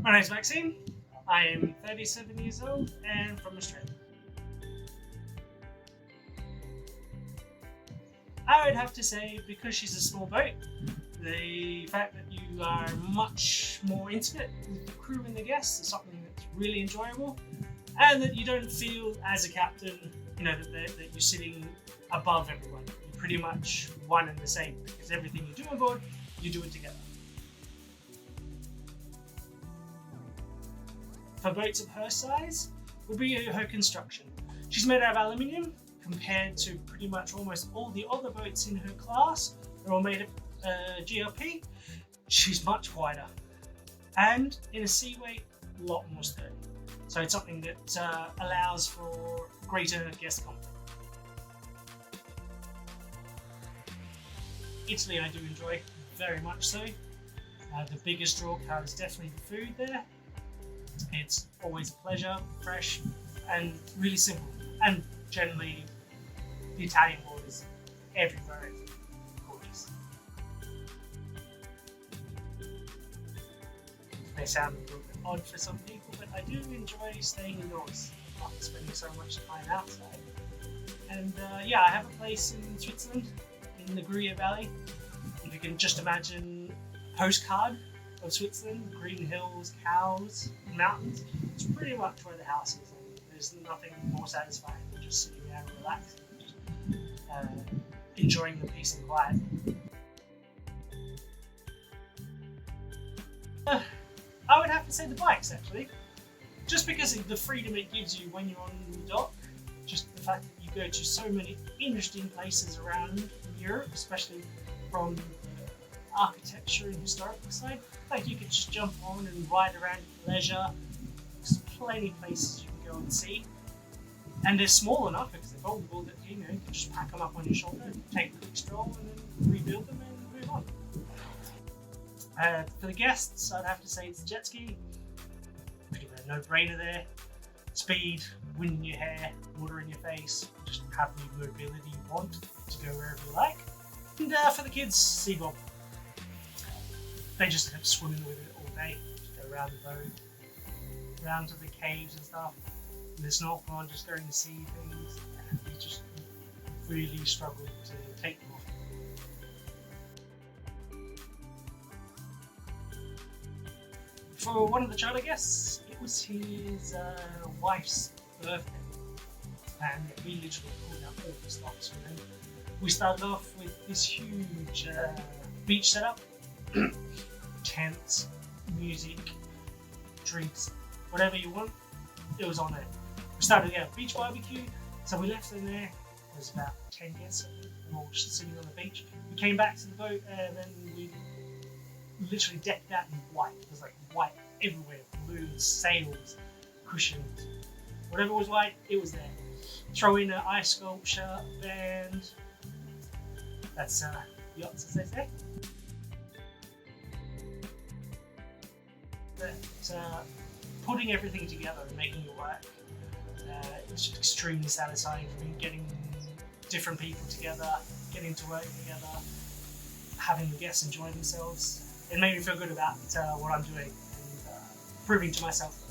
My name is Maxine. I am 37 years old and from Australia. I would have to say, because she's a small boat, the fact that you are much more intimate with the crew and the guests is something that's really enjoyable, and that you don't feel as a captain, that you're sitting above everyone. You're pretty much one and the same, because everything you do on board, you do it together. For boats of her size, will be her construction. She's made out of aluminium, compared to pretty much almost all the other boats in her class. They're all made of GLP. She's much wider, and in a seaway, a lot more sturdy. So it's something that allows for greater guest comfort. Italy I do enjoy very much so. The biggest draw card is definitely the food there. It's always a pleasure, fresh and really simple. And generally, the Italian board is everywhere gorgeous. It may sound a little bit odd for some people, but I do enjoy staying indoors, not spending so much time outside. And I have a place in Switzerland, in the Gruyere Valley. If you can just imagine a postcard of Switzerland, green hills, cows, mountains, it's pretty much where the house is. And there's nothing more satisfying than just sitting there and relaxing, just enjoying the peace and quiet. I would have to say the bikes, actually, just because of the freedom it gives you when you're on the dock. Just the fact that you go to so many interesting places around Europe, especially from the architecture and historical side. Like, you could just jump on and ride around at leisure. There's plenty of places you can go and see. And they're small enough because they're foldable that you can just pack them up on your shoulder, take a quick stroll, and then rebuild them and move on. For the guests, I'd have to say it's the jet ski. Pretty much a no-brainer there. Speed, wind in your hair, water in your face, just have the mobility you want to go wherever you like. And for the kids, sea bob. They just kept swimming with it all day. Just go around the boat, around to the caves and stuff. And the snorkel on, just going to see things. And we just really struggled to take them off. For one of the charter guests, it was his wife's birthday, and we literally pulled out all the stops for him. We started off with this huge beach setup, tents, music, drinks, whatever you want, it was on there. We started to get a beach barbecue, so we left them there. There was about 10 guests, I think, and all just sitting on the beach. We came back to the boat, and then we literally decked out in white. It was like white everywhere, balloons, sails, cushions, whatever was white, it was there. Throw in an ice sculpture, band. That's yachts, as they say. But putting everything together and making it work, it was just extremely satisfying for me, getting different people together, getting to work together, having the guests enjoy themselves. It made me feel good about what I'm doing and proving to myself